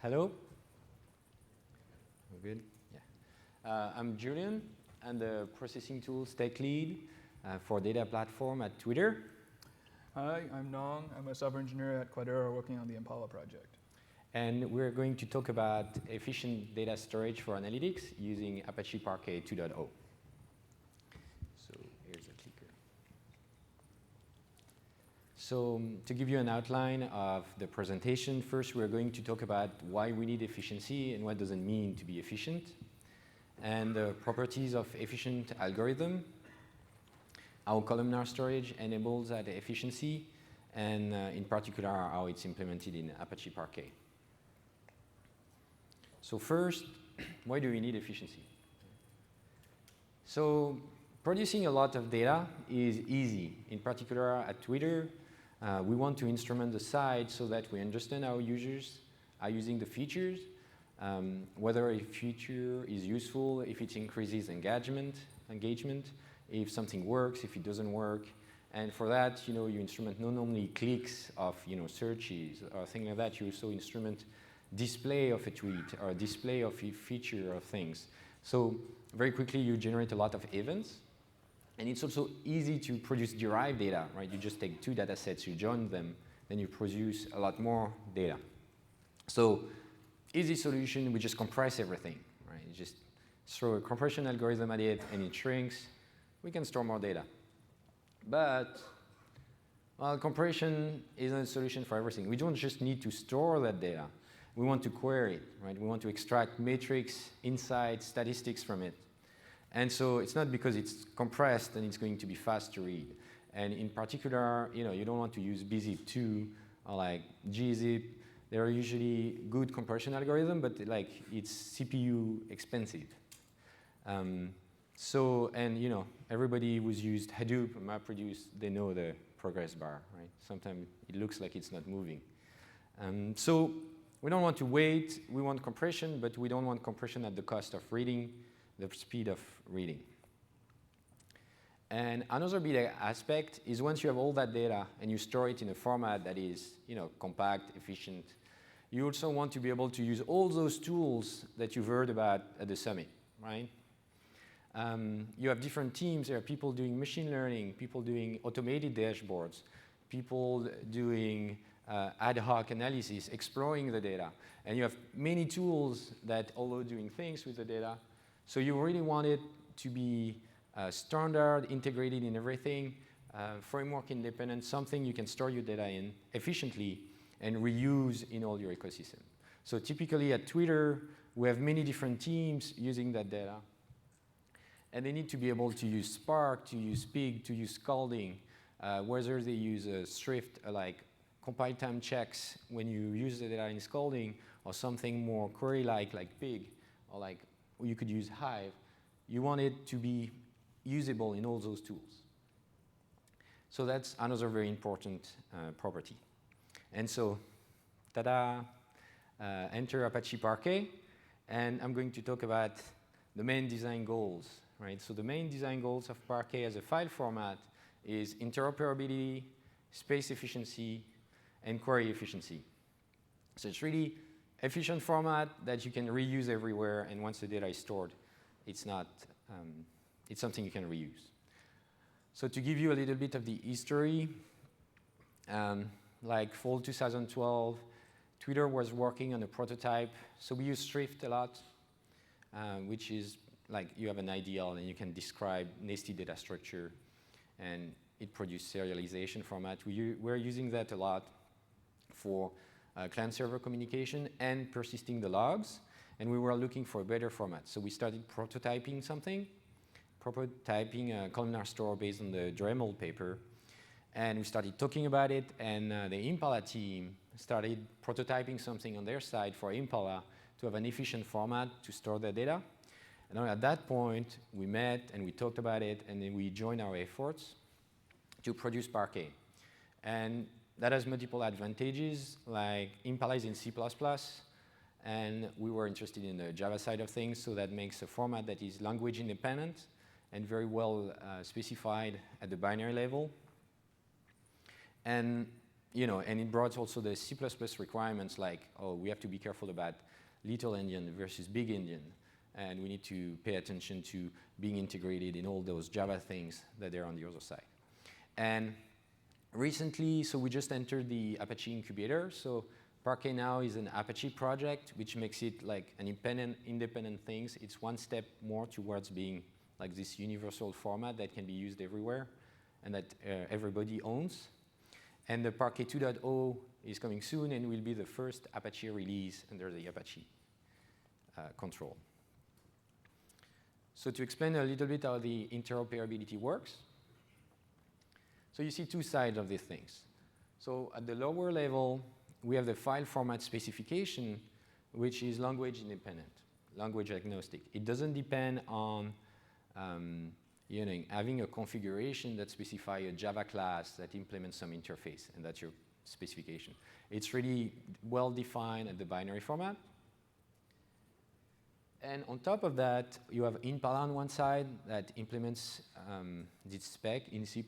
Hello. We're good? Yeah. I'm Julian. I'm the processing tools tech lead for data platform at Twitter. Hi, I'm Nong. I'm a software engineer at Quadera working on the Impala project. And we're going to talk about efficient data storage for analytics using Apache Parquet 2.0. So here's a clicker. So to give you an outline of the presentation, first we're going to talk about why we need efficiency and what does it mean to be efficient, and the properties of efficient algorithm, how columnar storage enables that efficiency, and in particular how it's implemented in Apache Parquet. So first, why do we need efficiency? So producing a lot of data is easy. In particular at Twitter, we want to instrument the site so that we understand how users are using the features, whether a feature is useful, if it increases engagement, if something works, if it doesn't work. And for that, you instrument not only clicks of searches or things like that, you also instrument display of a tweet or display of a feature of things. So very quickly you generate a lot of events. And it's also easy to produce derived data, right? You just take two data sets, you join them, then you produce a lot more data. So easy solution, we just compress everything, right? You just throw a compression algorithm at it and it shrinks. We can store more data. But well, compression isn't a solution for everything. We don't just need to store that data. We want to query it, right? We want to extract metrics, insights, statistics from it. And so it's not because it's compressed and it's going to be fast to read. And in particular, you don't want to use bzip2 or like gzip. They're usually good compression algorithm, but it's CPU expensive. Everybody who's used Hadoop or MapReduce, they know the progress bar, right? Sometimes it looks like it's not moving. So we don't want to wait. We want compression, but we don't want compression at the cost of reading, the speed of reading. And another big aspect is once you have all that data and you store it in a format that is compact, efficient, you also want to be able to use all those tools that you've heard about at the summit, right? You have different teams. There are people doing machine learning, people doing automated dashboards, people doing ad hoc analysis, exploring the data. And you have many tools that allow doing things with the data. So you really want it to be standard, integrated in everything, framework independent, something you can store your data in efficiently and reuse in all your ecosystem. So typically at Twitter, we have many different teams using that data. And they need to be able to use Spark, to use Pig, to use scalding, whether they use Thrift, like compile time checks when you use the data in scalding, or something more query-like, like Pig, or like you could use Hive. You want it to be usable in all those tools. So that's another very important property. And so, ta-da, enter Apache Parquet, and I'm going to talk about the main design goals, right? So the main design goals of Parquet as a file format is interoperability, space efficiency, and query efficiency. So it's really efficient format that you can reuse everywhere, and once the data is stored, it's something you can reuse. So to give you a little bit of the history, like fall 2012, Twitter was working on a prototype. So we use Thrift a lot, which is like you have an ideal and you can describe nested data structure, and it produces serialization format. We're using that a lot for client-server communication and persisting the logs, and we were looking for a better format. So we started prototyping something, a columnar store based on the Dremel paper, and we started talking about it, and the Impala team started prototyping something on their side for Impala to have an efficient format to store their data. And at that point, we met and we talked about it, and then we joined our efforts to produce Parquet. And that has multiple advantages, like Impala is in C++, and we were interested in the Java side of things, so that makes a format that is language independent and very well specified at the binary level. And and it brought also the C++ requirements like, oh, we have to be careful about little endian versus big endian. And we need to pay attention to being integrated in all those Java things that are on the other side. And recently, so we just entered the Apache incubator. So Parquet now is an Apache project, which makes it like an independent thing. It's one step more towards being like this universal format that can be used everywhere and that everybody owns. And the Parquet 2.0 is coming soon and will be the first Apache release under the Apache control. So to explain a little bit how the interoperability works, so you see two sides of these things. So at the lower level, we have the file format specification, which is language independent, language agnostic. It doesn't depend on having a configuration that specifies a Java class that implements some interface, and that's your specification. It's really well defined at the binary format. And on top of that, you have Impala on one side that implements this spec in C++.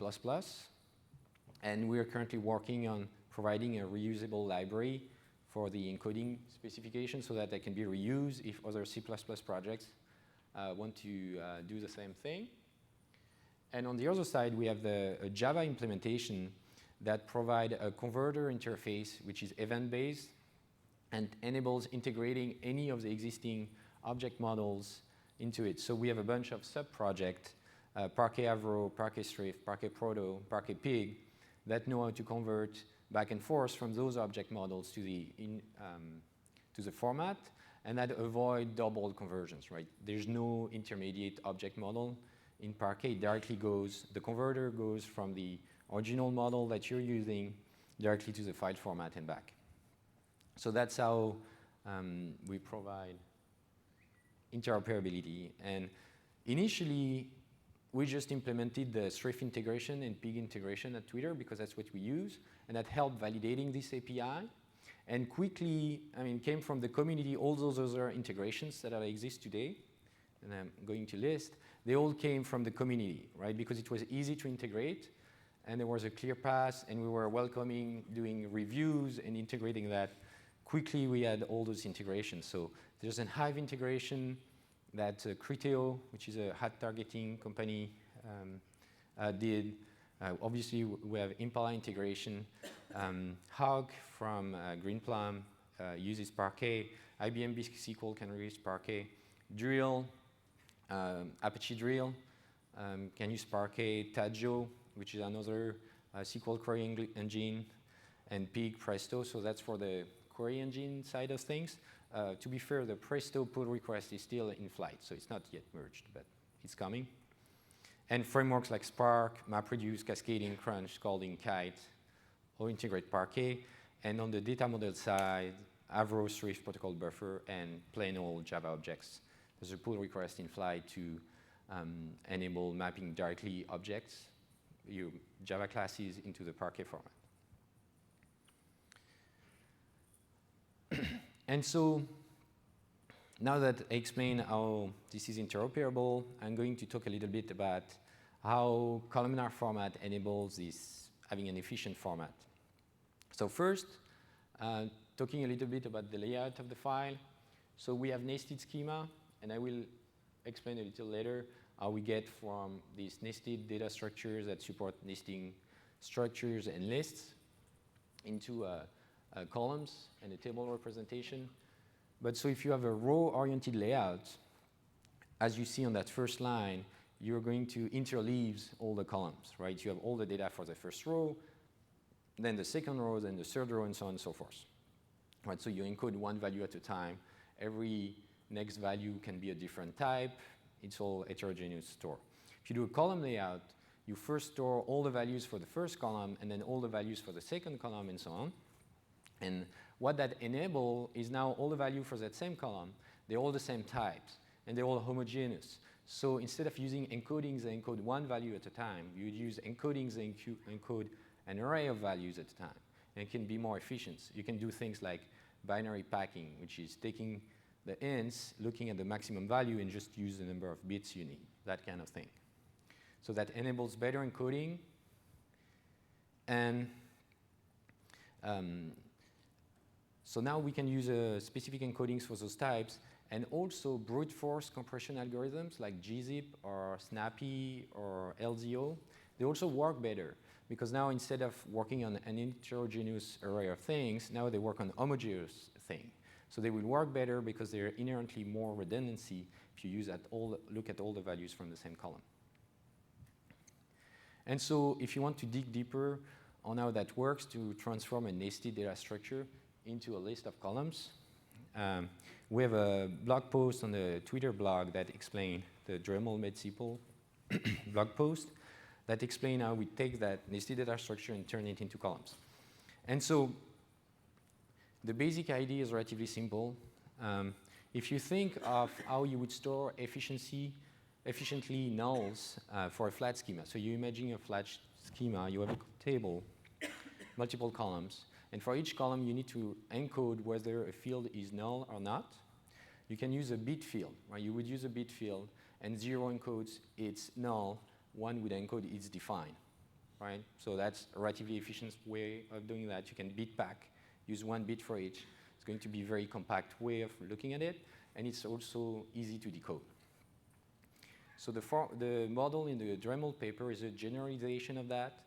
And we are currently working on providing a reusable library for the encoding specification so that they can be reused if other C++ projects want to do the same thing. And on the other side, we have the Java implementation that provide a converter interface, which is event-based and enables integrating any of the existing object models into it. So we have a bunch of sub-projects, Parquet Avro, Parquet Thrift, Parquet Proto, Parquet Pig, that know how to convert back and forth from those object models to the format, and that avoid double conversions, right? There's no intermediate object model in Parquet. It directly goes, the converter goes from the original model that you're using directly to the file format and back. So that's how we provide interoperability. And initially, we just implemented the Thrift integration and Pig integration at Twitter because that's what we use, and that helped validating this API. And quickly, came from the community, all those other integrations that exist today, and I'm going to list, they all came from the community, right? Because it was easy to integrate, and there was a clear path, and we were welcoming, doing reviews and integrating that. Quickly, we had all those integrations. So there's a Hive integration that Criteo, which is a hat targeting company, did. Obviously, we have Impala integration. Hog from Greenplum uses Parquet. IBM BSQL can use Parquet. Drill, Apache Drill can use Parquet. Tajo, which is another SQL query engine, and Pig, Presto. So that's for the query engine side of things. To be fair, the Presto pull request is still in flight, so it's not yet merged, but it's coming. And frameworks like Spark, MapReduce, Cascading, Crunch, Scalding, Kite, all integrate Parquet. And on the data model side, Avro, Thrift, Protocol Buffer, and plain old Java objects. There's a pull request in flight to enable mapping directly objects, your Java classes, into the Parquet format. And so now that I explained how this is interoperable, I'm going to talk a little bit about how columnar format enables this having an efficient format. So first, talking a little bit about the layout of the file. So we have nested schema, and I will explain a little later how we get from these nested data structures that support nesting structures and lists into columns and a table representation. But so if you have a row-oriented layout, as you see on that first line, you're going to interleave all the columns, right? You have all the data for the first row, then the second row, then the third row, and so on and so forth. Right, so you encode one value at a time. Every next value can be a different type. It's all heterogeneous store. If you do a column layout, you first store all the values for the first column, and then all the values for the second column, and so on. And what that enables is now all the value for that same column, they're all the same types, and they're all homogeneous. So instead of using encodings that encode one value at a time, you would use encodings that encode an array of values at a time. And it can be more efficient. You can do things like binary packing, which is taking the ints, looking at the maximum value, and just use the number of bits you need, that kind of thing. So that enables better encoding. And So now we can use specific encodings for those types, and also brute force compression algorithms like gzip or snappy or LZO. They also work better because now instead of working on an heterogeneous array of things, now they work on homogeneous thing. So they will work better because they're inherently more redundancy if you look at all the values from the same column. And so if you want to dig deeper on how that works to transform a nested data structure into a list of columns, we have a blog post on the Twitter blog that explains the Dremel MedSimple blog post that explain how we take that nested data structure and turn it into columns. And so the basic idea is relatively simple. If you think of how you would store efficiently nulls for a flat schema. So you imagine a flat schema, you have a table, multiple columns, and for each column you need to encode whether a field is null or not. You can use a bit field, right? You would use a bit field, and 0 encodes it's null, 1 would encode it's defined, right? So that's a relatively efficient way of doing that. You can bit pack, use 1 bit for each. It's going to be a very compact way of looking at it, and it's also easy to decode. So the model in the Dremel paper is a generalization of that,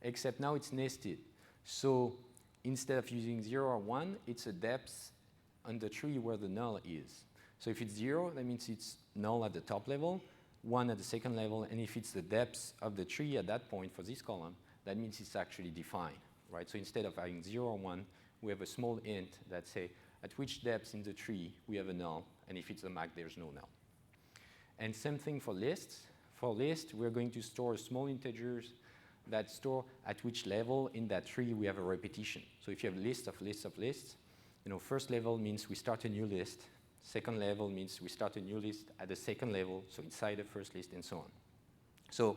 except now it's nested. So instead of using 0 or 1, it's a depth on the tree where the null is. So if it's 0, that means it's null at the top level, 1 at the second level, and if it's the depth of the tree at that point for this column, that means it's actually defined, right? So instead of having 0 or 1, we have a small int that say at which depth in the tree we have a null, and if it's a max, there's no null. And same thing for lists. For lists, we're going to store small integers that store at which level in that tree we have a repetition. So if you have lists of lists of lists, first level means we start a new list. Second level means we start a new list at the second level, so inside the first list and so on. So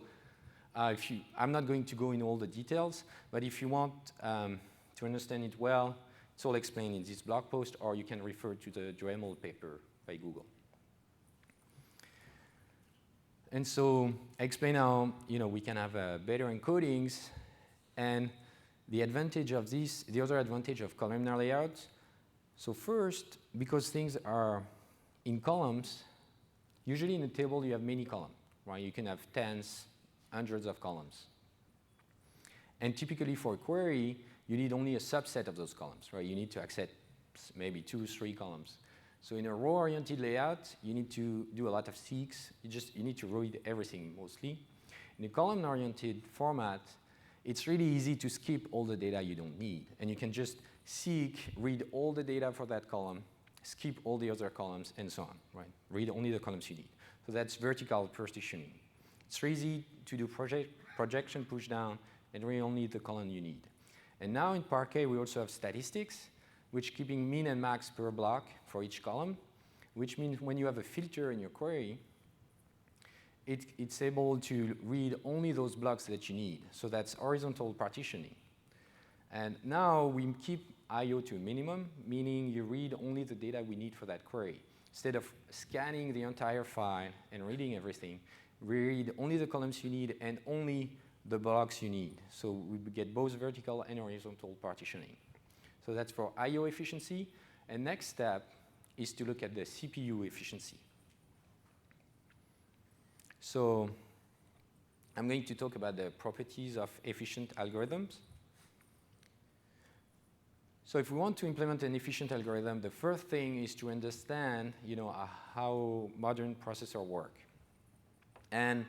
I'm not going to go in all the details, but if you want to understand it well, it's all explained in this blog post, or you can refer to the Dremel paper by Google. And so I explain how we can have better encodings, and the advantage of this, the other advantage of columnar layout. So first, because things are in columns, usually in a table you have many columns, right? You can have tens, hundreds of columns. And typically for a query, you need only a subset of those columns, right? You need to access maybe 2, 3 columns. So in a row-oriented layout, you need to do a lot of seeks. You need to read everything mostly. In a column-oriented format, it's really easy to skip all the data you don't need. And you can just seek, read all the data for that column, skip all the other columns, and so on, right? Read only the columns you need. So that's vertical partitioning. It's easy to do projection push down and read only the column you need. And now in Parquet, we also have statistics, which keeping min and max per block for each column, which means when you have a filter in your query, it's able to read only those blocks that you need. So that's horizontal partitioning. And now we keep I/O to a minimum, meaning you read only the data we need for that query. Instead of scanning the entire file and reading everything, we read only the columns you need and only the blocks you need. So we get both vertical and horizontal partitioning. So that's for I/O efficiency. And next step is to look at the CPU efficiency. So I'm going to talk about the properties of efficient algorithms. So if we want to implement an efficient algorithm, the first thing is to understand, how modern processors work. And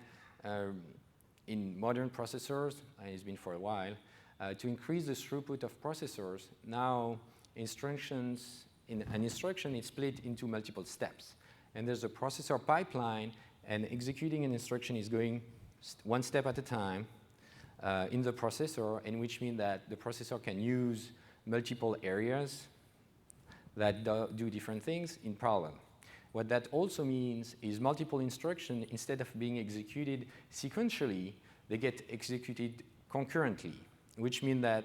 in modern processors, and it's been for a while, to increase the throughput of processors, now an instruction is split into multiple steps. And there's a processor pipeline, and executing an instruction is going one step at a time in the processor, and which means that the processor can use multiple areas that do different things in parallel. What that also means is multiple instructions, instead of being executed sequentially, they get executed concurrently, which means that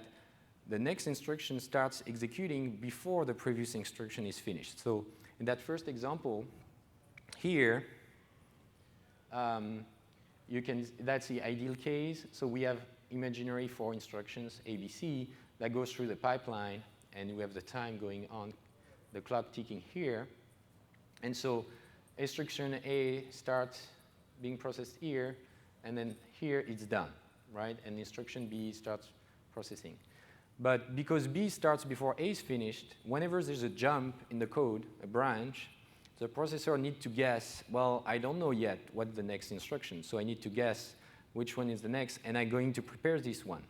the next instruction starts executing before the previous instruction is finished. So in that first example here, that's the ideal case. So we have imaginary 4 instructions, ABC, that goes through the pipeline, and we have the time going on, the clock ticking here. And so instruction A starts being processed here, and then here it's done, right? And instruction B starts processing. But because B starts before A is finished, whenever there's a jump in the code, a branch, the processor needs to guess, well, I don't know yet what's the next instruction, so I need to guess which one is the next, and I'm going to prepare this one.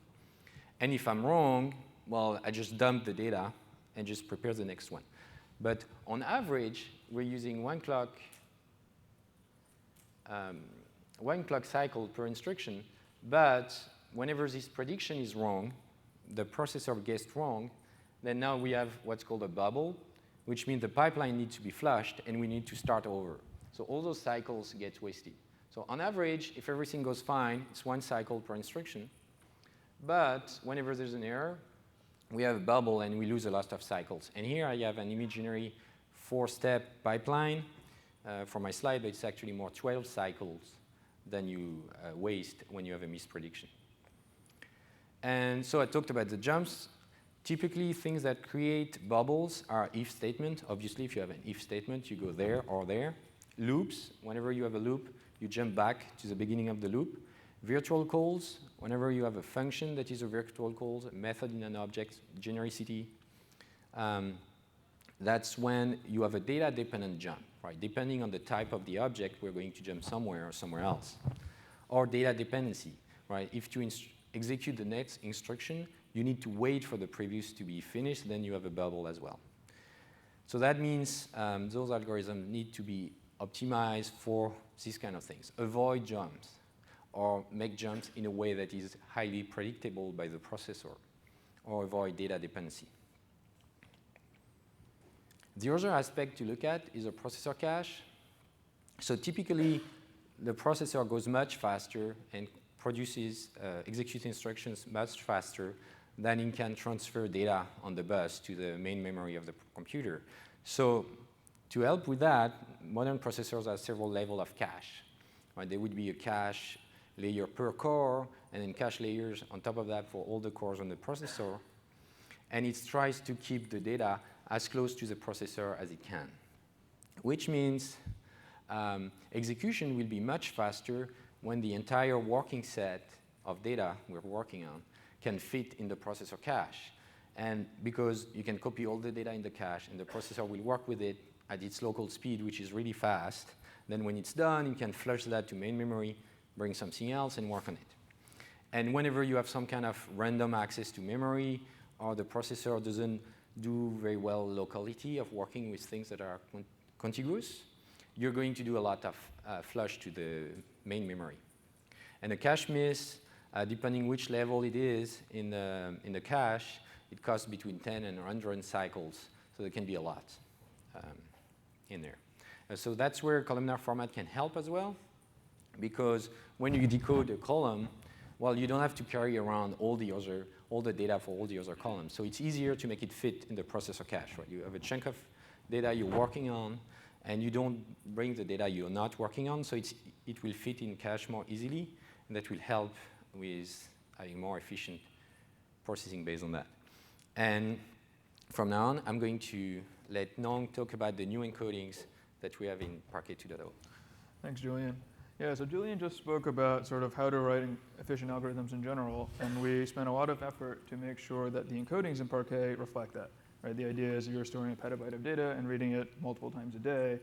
And if I'm wrong, well, I just dump the data and just prepare the next one. But on average, we're using one clock cycle per instruction, but whenever this prediction is wrong, the processor guessed wrong, then now we have what's called a bubble, which means the pipeline needs to be flushed and we need to start over. So all those cycles get wasted. So on average, if everything goes fine, it's one cycle per instruction. But whenever there's an error, we have a bubble and we lose a lot of cycles. And here I have an imaginary 4-step pipeline for my slide, but it's actually more 12 cycles than you waste when you have a misprediction. And so I talked about the jumps. Typically, things that create bubbles are if statement. Obviously, if you have an if statement, you go there or there. Loops, whenever you have a loop, you jump back to the beginning of the loop. Virtual calls, whenever you have a function that is a virtual call, a method in an object, genericity, that's when you have a data-dependent jump, right? Depending on the type of the object, we're going to jump somewhere or somewhere else. Or data dependency, right? If you execute the next instruction, you need to wait for the previous to be finished, then you have a bubble as well. So that means those algorithms need to be optimized for these kind of things. Avoid jumps, or make jumps in a way that is highly predictable by the processor, or avoid data dependency. The other aspect to look at is a processor cache. So typically, the processor goes much faster and produces, executes instructions much faster than it can transfer data on the bus to the main memory of the computer. So to help with that, modern processors have several levels of cache. Right? There would be a cache layer per core, and then cache layers on top of that for all the cores on the processor. And it tries to keep the data as close to the processor as it can, which means execution will be much faster when the entire working set of data we're working on can fit in the processor cache. And because you can copy all the data in the cache, and the processor will work with it at its local speed, which is really fast, then when it's done, you can flush that to main memory, bring something else, and work on it. And whenever you have some kind of random access to memory, or the processor doesn't do very well locality of working with things that are contiguous, you're going to do a lot of flush to the main memory. And a cache miss, depending which level it is in the cache, it costs between 10 and 100 cycles, so there can be a lot in there. So that's where columnar format can help as well, because when you decode a column, well, you don't have to carry around all the data for all the other columns. So it's easier to make it fit in the processor cache, right? You have a chunk of data you're working on, and you don't bring the data you're not working on, so it will fit in cache more easily, and that will help with having more efficient processing based on that. And from now on, I'm going to let Nong talk about the new encodings that we have in Parquet 2.0. Thanks, Julian. Yeah, so Julian just spoke about sort of how to write efficient algorithms in general, and we spent a lot of effort to make sure that the encodings in Parquet reflect that. Right? The idea is you're storing a petabyte of data and reading it multiple times a day.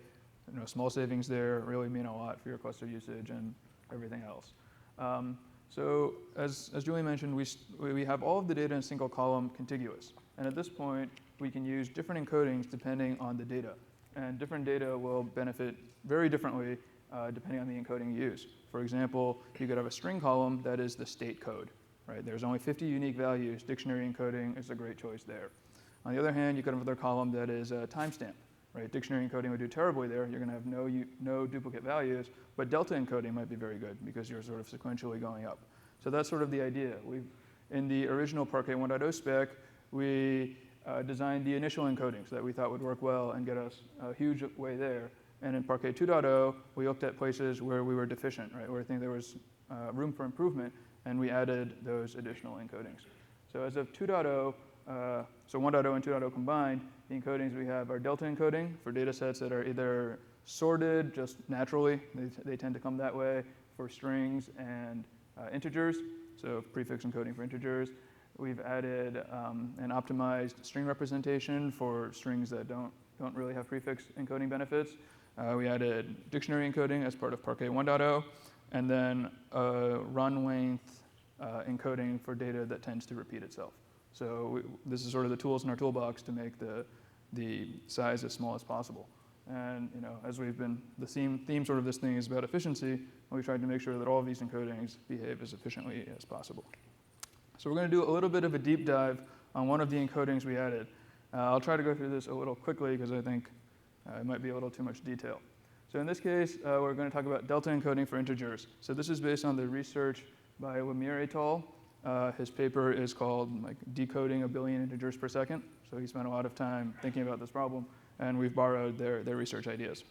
You know, small savings there really mean a lot for your cluster usage and everything else. So as Julian mentioned, we have all of the data in a single column contiguous. And at this point, we can use different encodings depending on the data. And different data will benefit very differently depending on the encoding you use. For example, you could have a string column that is the state code. Right? There's only 50 unique values. Dictionary encoding is a great choice there. On the other hand, you could have another column that is a timestamp. Right? Dictionary encoding would do terribly there. You're going to have no duplicate values, but delta encoding might be very good because you're sort of sequentially going up. So that's sort of the idea. In the original Parquet 1.0 spec, we designed the initial encodings that we thought would work well and get us a huge way there. And in Parquet 2.0, we looked at places where we were deficient, right? Where I think there was room for improvement, and we added those additional encodings. So as of 2.0, so 1.0 and 2.0 combined, the encodings we have are delta encoding for data sets that are either sorted just naturally. They tend to come that way for strings and integers, so prefix encoding for integers. We've added an optimized string representation for strings that don't really have prefix encoding benefits. We added dictionary encoding as part of Parquet 1.0, and then run length encoding for data that tends to repeat itself. So this is sort of the tools in our toolbox to make the size as small as possible. And as we've been, the theme sort of this thing is about efficiency, and we tried to make sure that all of these encodings behave as efficiently as possible. So we're going to do a little bit of a deep dive on one of the encodings we added. I'll try to go through this a little quickly because I think it might be a little too much detail. So in this case, we're going to talk about delta encoding for integers. So this is based on the research by Lemire et al. His paper is called Decoding a Billion Integers per Second. So he spent a lot of time thinking about this problem, and we've borrowed their research ideas.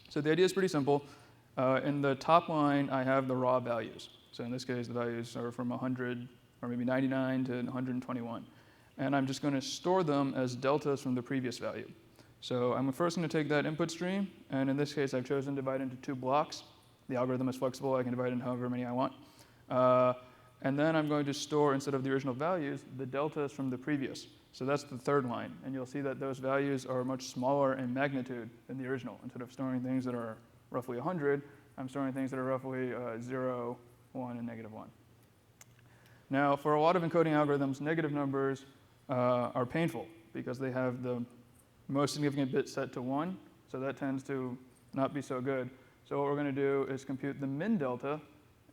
So the idea is pretty simple. In the top line, I have the raw values. So in this case, the values are from 100 or maybe 99 to 121. And I'm just going to store them as deltas from the previous value. So I'm first going to take that input stream, and in this case, I've chosen to divide into 2 blocks. The algorithm is flexible. I can divide into however many I want. And then I'm going to store, instead of the original values, the deltas from the previous. So that's the third line. And you'll see that those values are much smaller in magnitude than the original. Instead of storing things that are roughly 100, I'm storing things that are roughly 0, 1, and -1. Now, for a lot of encoding algorithms, negative numbers are painful because they have the most significant bit set to 1. So that tends to not be so good. So what we're going to do is compute the min delta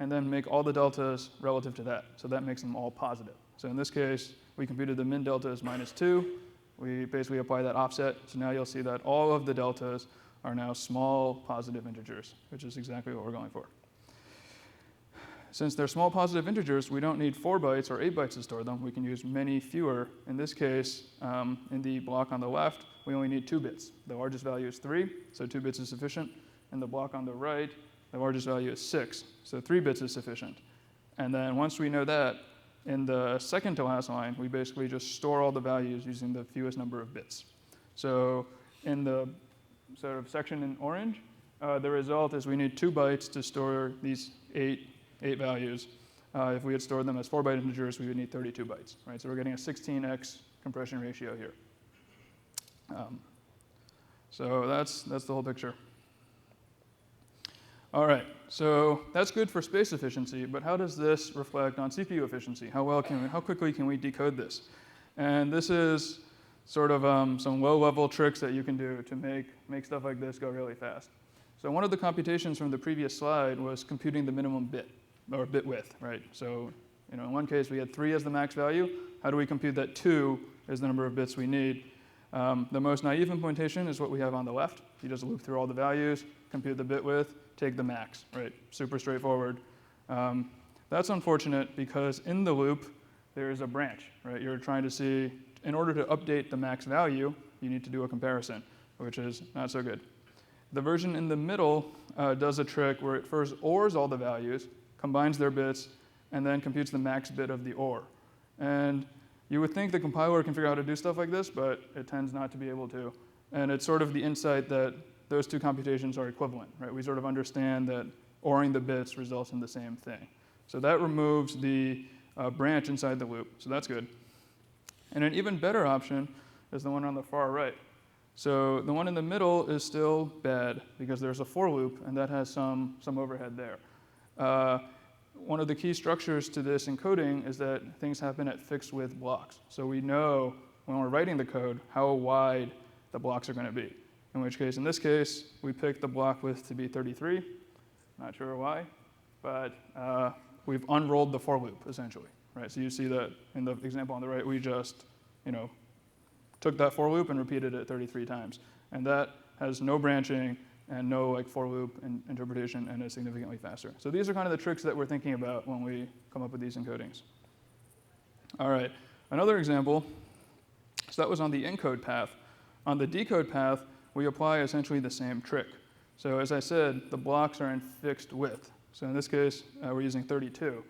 and then make all the deltas relative to that. So that makes them all positive. So in this case, we computed the min delta as -2. We basically apply that offset. So now you'll see that all of the deltas are now small positive integers, which is exactly what we're going for. Since they're small positive integers, we don't need 4 bytes or 8 bytes to store them. We can use many fewer. In this case, in the block on the left, we only need 2 bits. The largest value is 3, so 2 bits is sufficient. In the block on the right, the largest value is 6, so 3 bits is sufficient. And then once we know that, in the second to last line, we basically just store all the values using the fewest number of bits. So in the sort of section in orange, the result is we need 2 bytes to store these 8 values. If we had stored them as 4-byte integers, we would need 32 bytes, right? So we're getting a 16x compression ratio here. So that's the whole picture. All right, so that's good for space efficiency, but how does this reflect on CPU efficiency? How quickly can we decode this? And this is sort of some low-level tricks that you can do to make stuff like this go really fast. So one of the computations from the previous slide was computing the minimum bit, or bit width, right? So in one case, we had 3 as the max value. How do we compute that 2 is the number of bits we need? The most naive implementation is what we have on the left. You just loop through all the values, compute the bit width, take the max, right? Super straightforward. That's unfortunate because in the loop, there is a branch, right? You're trying to see, in order to update the max value, you need to do a comparison, which is not so good. The version in the middle does a trick where it first ORs all the values, combines their bits, and then computes the max bit of the OR. And you would think the compiler can figure out how to do stuff like this, but it tends not to be able to. And it's sort of the insight that those 2 computations are equivalent, right? We sort of understand that ORing the bits results in the same thing. So that removes the branch inside the loop, so that's good. And an even better option is the one on the far right. So the one in the middle is still bad because there's a for loop, and that has some overhead there. One of the key structures to this encoding is that things happen at fixed width blocks. So we know when we're writing the code how wide the blocks are going to be. In which case, in this case, we picked the block width to be 33. Not sure why, but we've unrolled the for loop, essentially. Right? So you see that in the example on the right, we just took that for loop and repeated it 33 times. And that has no branching and no for loop interpretation, and is significantly faster. So these are kind of the tricks that we're thinking about when we come up with these encodings. All right, another example, so that was on the encode path. On the decode path, we apply essentially the same trick. So as I said, the blocks are in fixed width. So in this case, we're using 32.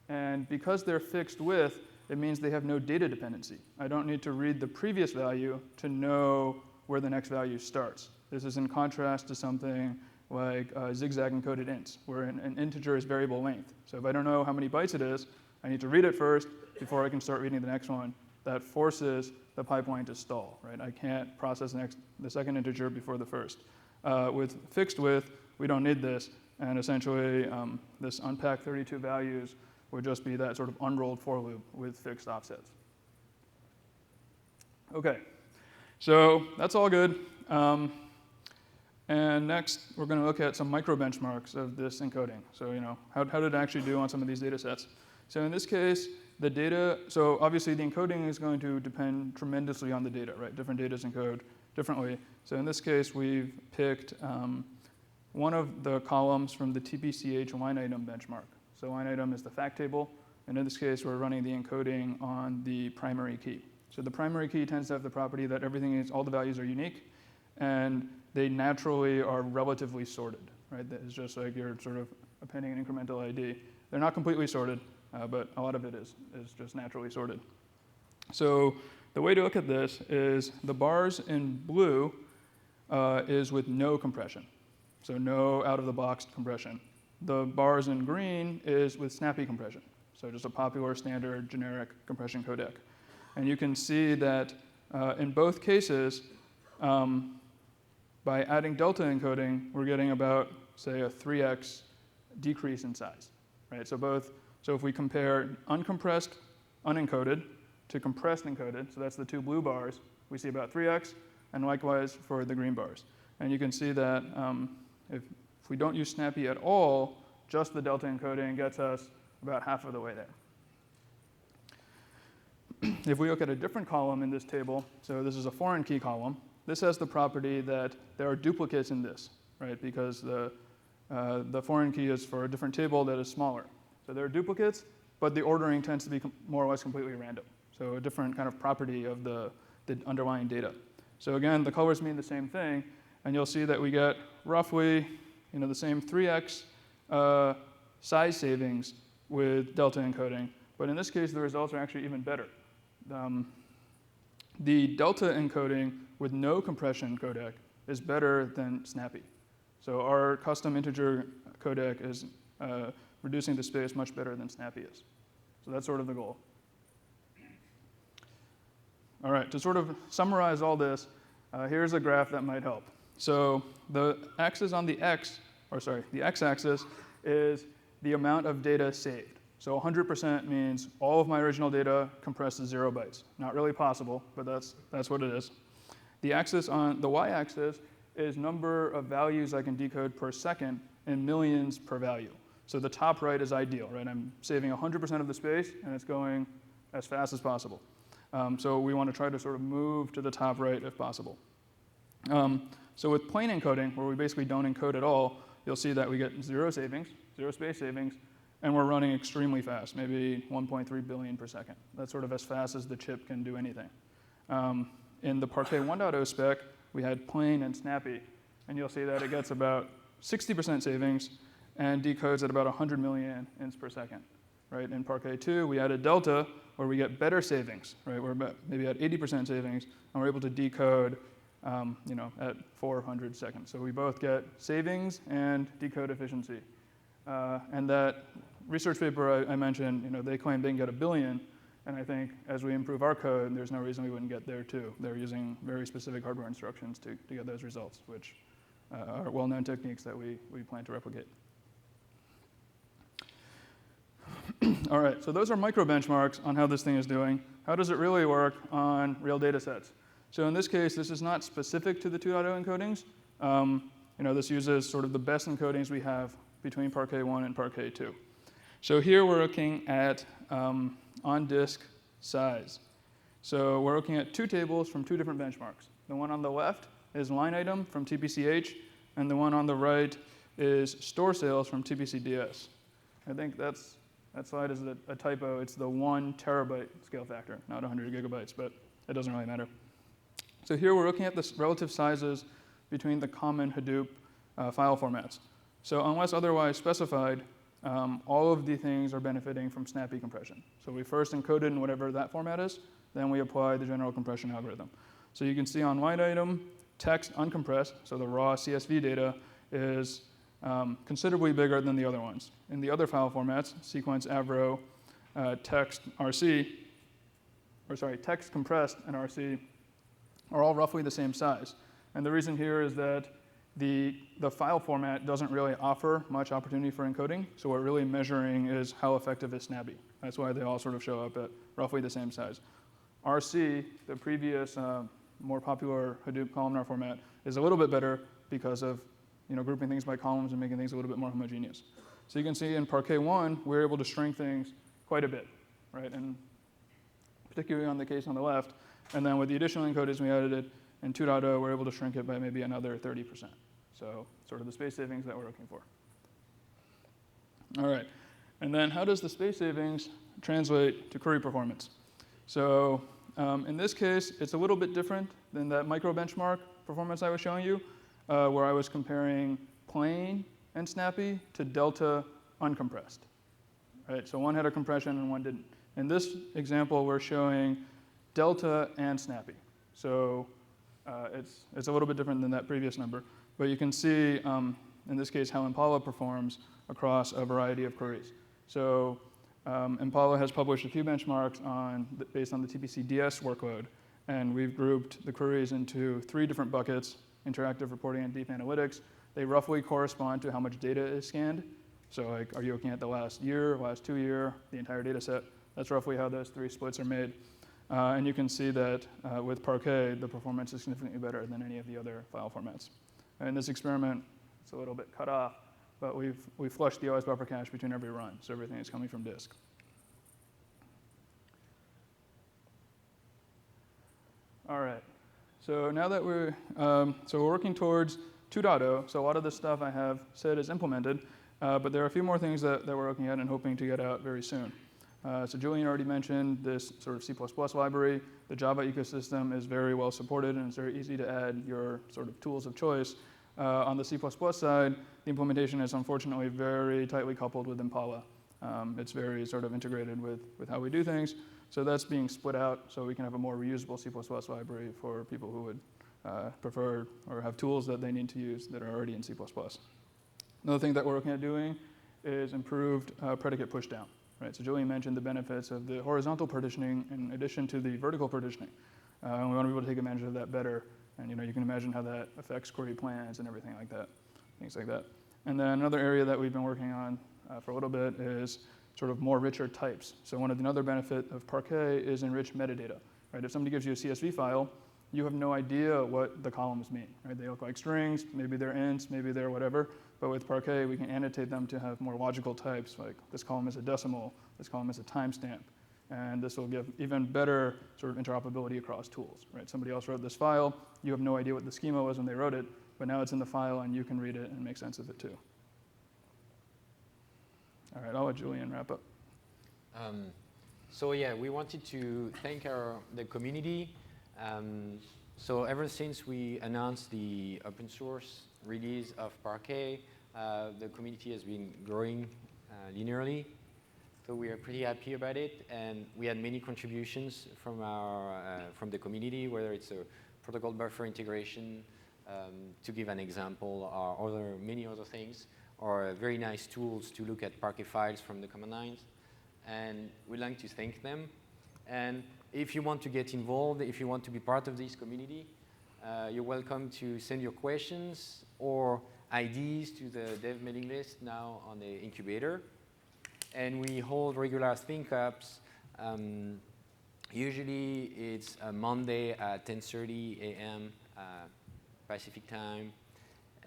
And because they're fixed width, it means they have no data dependency. I don't need to read the previous value to know where the next value starts. This is in contrast to something like zigzag encoded ints, where an integer is variable length. So if I don't know how many bytes it is, I need to read it first before I can start reading the next one. That forces the pipeline to stall, right? I can't process the second integer before the first. With fixed width, we don't need this, and essentially this unpack 32 values would just be that sort of unrolled for loop with fixed offsets. Okay, so that's all good. And next, we're going to look at some micro benchmarks of this encoding. So, how did it actually do on some of these data sets? So in this case, the data, so obviously the encoding is going to depend tremendously on the data, right? Different data encode differently. So in this case, we've picked one of the columns from the TPCH line item benchmark. So line item is the fact table, and in this case, we're running the encoding on the primary key. So the primary key tends to have the property that all the values are unique, and they naturally are relatively sorted, right? That is just like you're sort of appending an incremental ID. They're not completely sorted, but a lot of it is just naturally sorted. So the way to look at this is the bars in blue is with no compression, so no out-of-the-box compression. The bars in green is with snappy compression, so just a popular standard generic compression codec. And you can see that in both cases, by adding delta encoding, we're getting about, say, a 3x decrease in size, right? So if we compare uncompressed unencoded to compressed encoded, so that's the two blue bars, we see about 3x, and likewise for the green bars. And you can see that if we don't use snappy at all, just the delta encoding gets us about half of the way there. If we look at a different column in this table, so this is a foreign key column, this has the property that there are duplicates in this, right? Because the foreign key is for a different table that is smaller. So there are duplicates, but the ordering tends to be more or less completely random. So a different kind of property of the underlying data. So again, the colors mean the same thing, and you'll see that we get roughly the same 3x size savings with delta encoding. But in this case, the results are actually even better. The delta encoding with no compression codec is better than snappy. So our custom integer codec is reducing the space much better than snappy is. So that's sort of the goal. All right, to sort of summarize all this, here's a graph that might help. So the axis on the x-axis is the amount of data saved. So 100% means all of my original data compressed to 0 bytes. Not really possible, but that's what it is. The axis on the y-axis is number of values I can decode per second in millions per value. So the top right is ideal, right? I'm saving 100% of the space, and it's going as fast as possible. So we want to try to sort of move to the top right if possible. So with plain encoding, where we basically don't encode at all, you'll see that we get zero space savings, and we're running extremely fast, maybe 1.3 billion per second. That's sort of as fast as the chip can do anything. In the Parquet 1.0 spec, we had plain and snappy, and you'll see that it gets about 60% savings and decodes at about 100 million ints per second. Right? In Parquet 2, we added delta, where we get better savings. Right? We're about maybe at 80% savings, and we're able to decode at 400 seconds. So we both get savings and decode efficiency. And that research paper I mentioned, they claim they can get 1 billion, and I think as we improve our code, there's no reason we wouldn't get there too. They're using very specific hardware instructions to get those results, which are well-known techniques that we plan to replicate. All right, so those are micro benchmarks on how this thing is doing. How does it really work on real data sets? So in this case, this is not specific to the 2.0 encodings. This uses sort of the best encodings we have between Parquet 1 and Parquet 2. So here we're looking at on-disk size. So we're looking at two tables from two different benchmarks. The one on the left is line item from TPCH, and the one on the right is store sales from TPCDS. I think that slide is a typo. It's the 1 terabyte scale factor, not 100 gigabytes, but it doesn't really matter. So here we're looking at the relative sizes between the common Hadoop file formats. So unless otherwise specified, all of the things are benefiting from snappy compression. So we first encode it in whatever that format is, then we apply the general compression algorithm. So you can see on line item, text uncompressed, so the raw CSV data is considerably bigger than the other ones. In the other file formats, sequence, avro, text, RC, or sorry, text compressed and RC are all roughly the same size. And the reason here is that the file format doesn't really offer much opportunity for encoding, so what we're really measuring is how effective is snappy. That's why they all sort of show up at roughly the same size. RC, the previous more popular Hadoop columnar format, is a little bit better because of grouping things by columns and making things a little bit more homogeneous. So you can see in Parquet 1, we're able to shrink things quite a bit, right? And particularly on the case on the left. And then with the additional encoders we added it in 2.0, we're able to shrink it by maybe another 30%. So sort of the space savings that we're looking for. All right. And then how does the space savings translate to query performance? So in this case, it's a little bit different than that micro benchmark performance I was showing you, where I was comparing plain and snappy to delta uncompressed. Right? So one had a compression and one didn't. In this example, we're showing delta and snappy. So it's a little bit different than that previous number. But you can see, in this case, how Impala performs across a variety of queries. So Impala has published a few benchmarks based on the TPC DS workload. And we've grouped the queries into 3 different buckets: interactive reporting and deep analytics. They roughly correspond to how much data is scanned. So like, are you looking at the last year, last 2 year, the entire data set? That's roughly how those 3 splits are made. And you can see that with Parquet, the performance is significantly better than any of the other file formats. In this experiment, it's a little bit cut off, but we've flushed the OS buffer cache between every run, so everything is coming from disk. All right. So now that we're working towards 2.0, so a lot of this stuff I have said is implemented, but there are a few more things that we're looking at and hoping to get out very soon. So Julian already mentioned this sort of C++ library. The Java ecosystem is very well supported, and it's very easy to add your sort of tools of choice. On the C++ side, the implementation is unfortunately very tightly coupled with Impala. It's very sort of integrated with how we do things. So that's being split out so we can have a more reusable C++ library for people who would prefer or have tools that they need to use that are already in C++. Another thing that we're looking at doing is improved predicate pushdown. Right, so Julian mentioned the benefits of the horizontal partitioning in addition to the vertical partitioning. We want to be able to take advantage of that better. And you can imagine how that affects query plans and everything like that, things like that. And then another area that we've been working on for a little bit is sort of more richer types. So another benefit of Parquet is enriched metadata. Right? If somebody gives you a CSV file, you have no idea what the columns mean. Right? They look like strings, maybe they're ints, maybe they're whatever. But with Parquet, we can annotate them to have more logical types, like this column is a decimal, this column is a timestamp. And this will give even better sort of interoperability across tools. Right? Somebody else wrote this file, you have no idea what the schema was when they wrote it, but now it's in the file and you can read it and make sense of it too. All right, I'll let Julian wrap up. So yeah, we wanted to thank the community. So ever since we announced the open source release of Parquet, the community has been growing linearly. So we are pretty happy about it, and we had many contributions from the community, whether it's a protocol buffer integration, to give an example, or many other things, or very nice tools to look at Parquet files from the command lines. And we'd like to thank them. And if you want to get involved, if you want to be part of this community, you're welcome to send your questions or IDs to the dev mailing list now on the incubator. And we hold regular think-ups. Usually it's a Monday at 10:30 a.m. Pacific time.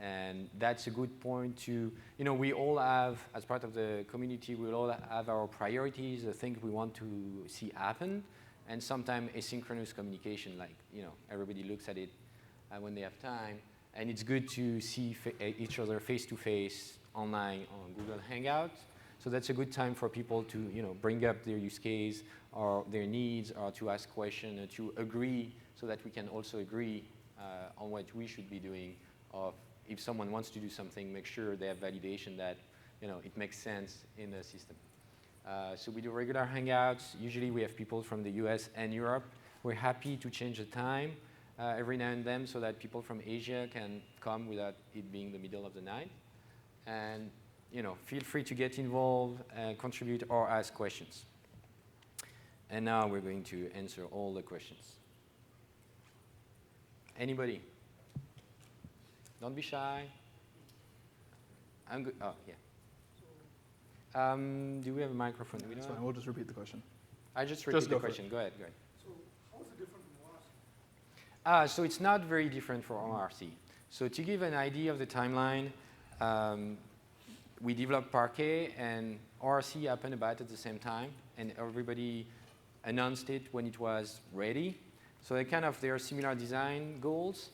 And that's a good point to, we all have, as part of the community, we all have our priorities, the things we want to see happen. And sometimes asynchronous communication, like, everybody looks at it when they have time. And it's good to see each other face-to-face online on Google Hangouts. So that's a good time for people to, bring up their use case or their needs, or to ask questions, or to agree, so that we can also agree on what we should be doing. If someone wants to do something, make sure they have validation that it makes sense in the system. So we do regular hangouts. Usually we have people from the US and Europe. We're happy to change the time every now and then so that people from Asia can come without it being the middle of the night. And feel free to get involved, contribute, or ask questions. And now we're going to answer all the questions. Anybody? Don't be shy. I'm good. Oh, yeah. Do we have a microphone? No, that's fine. We'll just repeat the question. I just repeat the question. Go ahead. So how is it different from ORC? So it's not very different for ORC. So to give an idea of the timeline, we developed Parquet, and ORC happened about at the same time, and everybody announced it when it was ready. So they are similar design goals,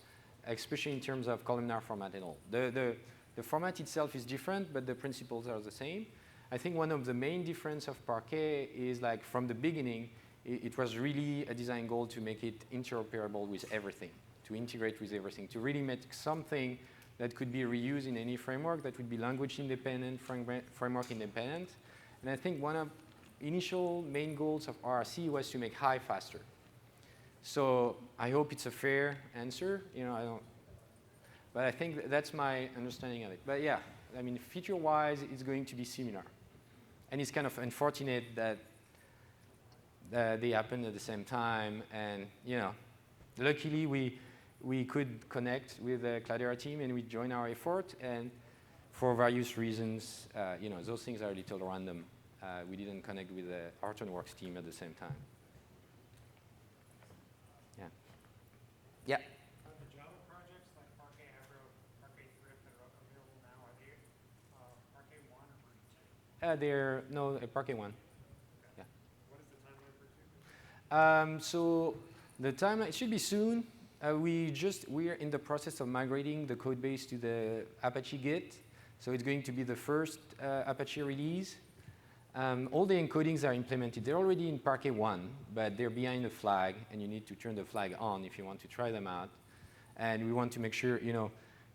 especially in terms of columnar format and all. The format itself is different, but the principles are the same. I think one of the main difference of Parquet is like from the beginning, it was really a design goal to make it interoperable with everything, to integrate with everything, to really make something that could be reused in any framework, that would be language independent, framework independent. And I think one of initial main goals of RRC was to make high faster. So I hope it's a fair answer. But I think that's my understanding of it. But yeah, I mean, feature-wise, it's going to be similar. And it's kind of unfortunate that they happen at the same time. And luckily we could connect with the Cloudera team and we joined our effort. And for various reasons, those things are a little random. We didn't connect with the Hortonworks team at the same time. Yeah. Yeah. Are the Java projects like Parquet Avro, Parquet Thrift that are available now, are they Parquet 1 or version 2? No, Parquet 1. Yeah. What is the timeline for 2? So the time, it should be soon. We are in the process of migrating the code base to the Apache Git. So it's going to be the first Apache release. All the encodings are implemented. They're already in Parquet 1, but they're behind the flag, and you need to turn the flag on if you want to try them out. And we want to make sure,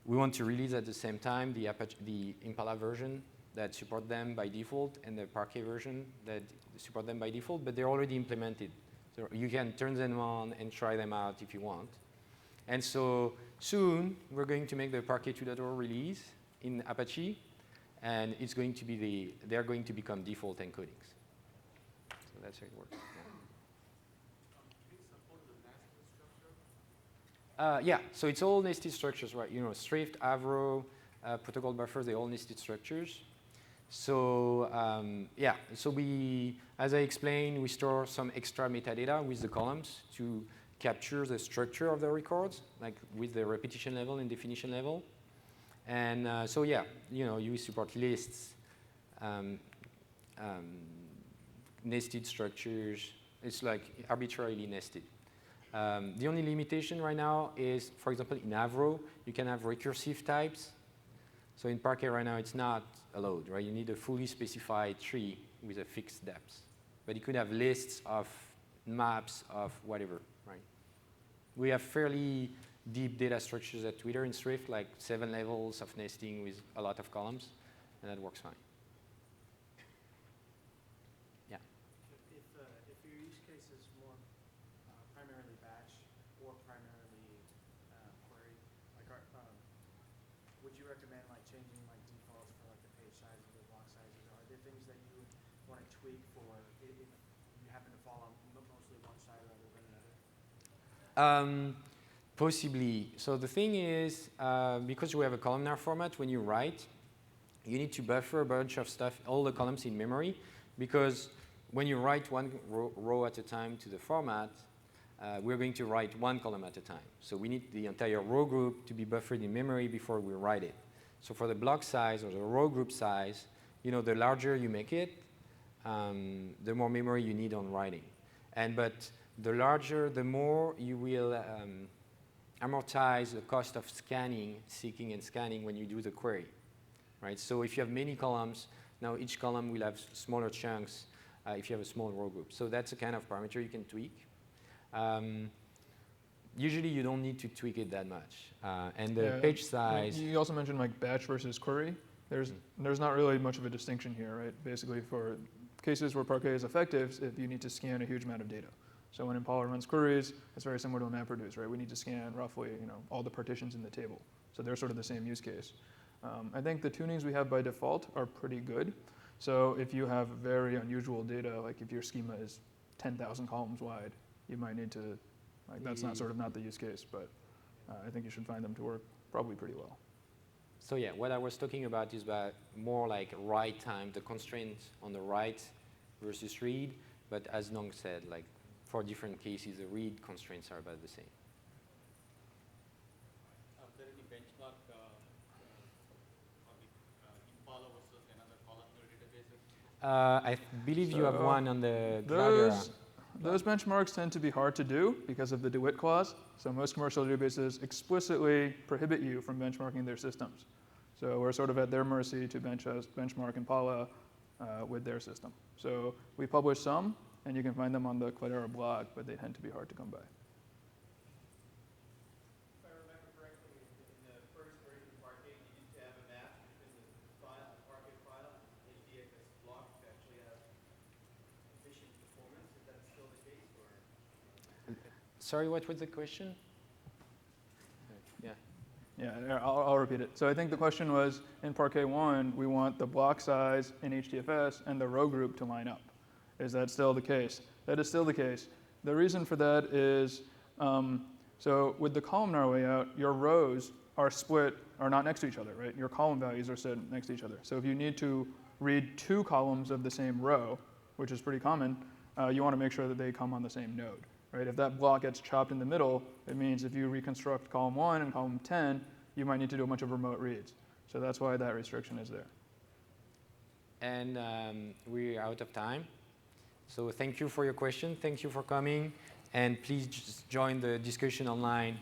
we want to release at the same time the Impala version that support them by default and the Parquet version that support them by default, but they're already implemented. So you can turn them on and try them out if you want. And so soon, we're going to make the Parquet 2.0 release in Apache, and it's going to be they're going to become default encodings. So that's how it works. Yeah, so it's all nested structures, right? Thrift, Avro, protocol buffers, they're all nested structures. So so as I explained, we store some extra metadata with the columns to capture the structure of the records, like with the repetition level and definition level. And you support lists, nested structures. It's like arbitrarily nested. The only limitation right now is, for example, in Avro, you can have recursive types. So in Parquet right now, it's not allowed, right? You need a fully specified tree with a fixed depth. But you could have lists of maps of whatever, right? We have fairly deep data structures at Twitter in Thrift, like 7 levels of nesting with a lot of columns, and that works fine. Yeah. If your use case is more primarily batch or primarily query, would you recommend changing defaults for the page sizes or block sizes? Or are there things that you would want to tweak for if you happen to fall on mostly one side rather than another? Possibly. So the thing is, because we have a columnar format, when you write, you need to buffer a bunch of stuff, all the columns in memory, because when you write one row at a time to the format, we're going to write one column at a time. So we need the entire row group to be buffered in memory before we write it. So for the block size or the row group size, the larger you make it, the more memory you need on writing. But the larger, the more you will amortize the cost of seeking and scanning when you do the query, right? So if you have many columns, now each column will have smaller chunks if you have a small row group. So that's a kind of parameter you can tweak. Usually you don't need to tweak it that much. And the page size. You also mentioned batch versus query. There's not really much of a distinction here, right? Basically, for cases where Parquet is effective, if you need to scan a huge amount of data. So when Impala runs queries, it's very similar to MapReduce, right? We need to scan roughly, all the partitions in the table. So they're sort of the same use case. I think the tunings we have by default are pretty good. So if you have very unusual data, like if your schema is 10,000 columns wide, you might need to, that's not the use case, but I think you should find them to work probably pretty well. So yeah, what I was talking about is about more like write time, the constraint on the write versus read. But as Nong said, like for different cases, the read constraints are about the same. Are there any benchmark on the Impala versus another columnar databases? I believe you have So one on the Cloudera. Those benchmarks tend to be hard to do because of the DeWitt clause. So most commercial databases explicitly prohibit you from benchmarking their systems. So we're sort of at their mercy to benchmark Impala with their system. So we publish some, and you can find them on the Cloudera blog, but they tend to be hard to come by. If I remember correctly, in the first version of Parquet, you used to have a map between the file, the Parquet file, and the HDFS block to actually have efficient performance. Is that still the case, or? Sorry, what was the question? Yeah, I'll repeat it. So I think the question was, in Parquet 1, we want the block size in HDFS and the row group to line up. Is that still the case? That is still the case. The reason for that is, so with the columnar layout, your rows are not next to each other, right? Your column values are set next to each other. So if you need to read 2 columns of the same row, which is pretty common, you want to make sure that they come on the same node. Right? If that block gets chopped in the middle, it means if you reconstruct column 1 and column 10, you might need to do a bunch of remote reads. So that's why that restriction is there. And we're out of time. So thank you for your question. Thank you for coming. And please just join the discussion online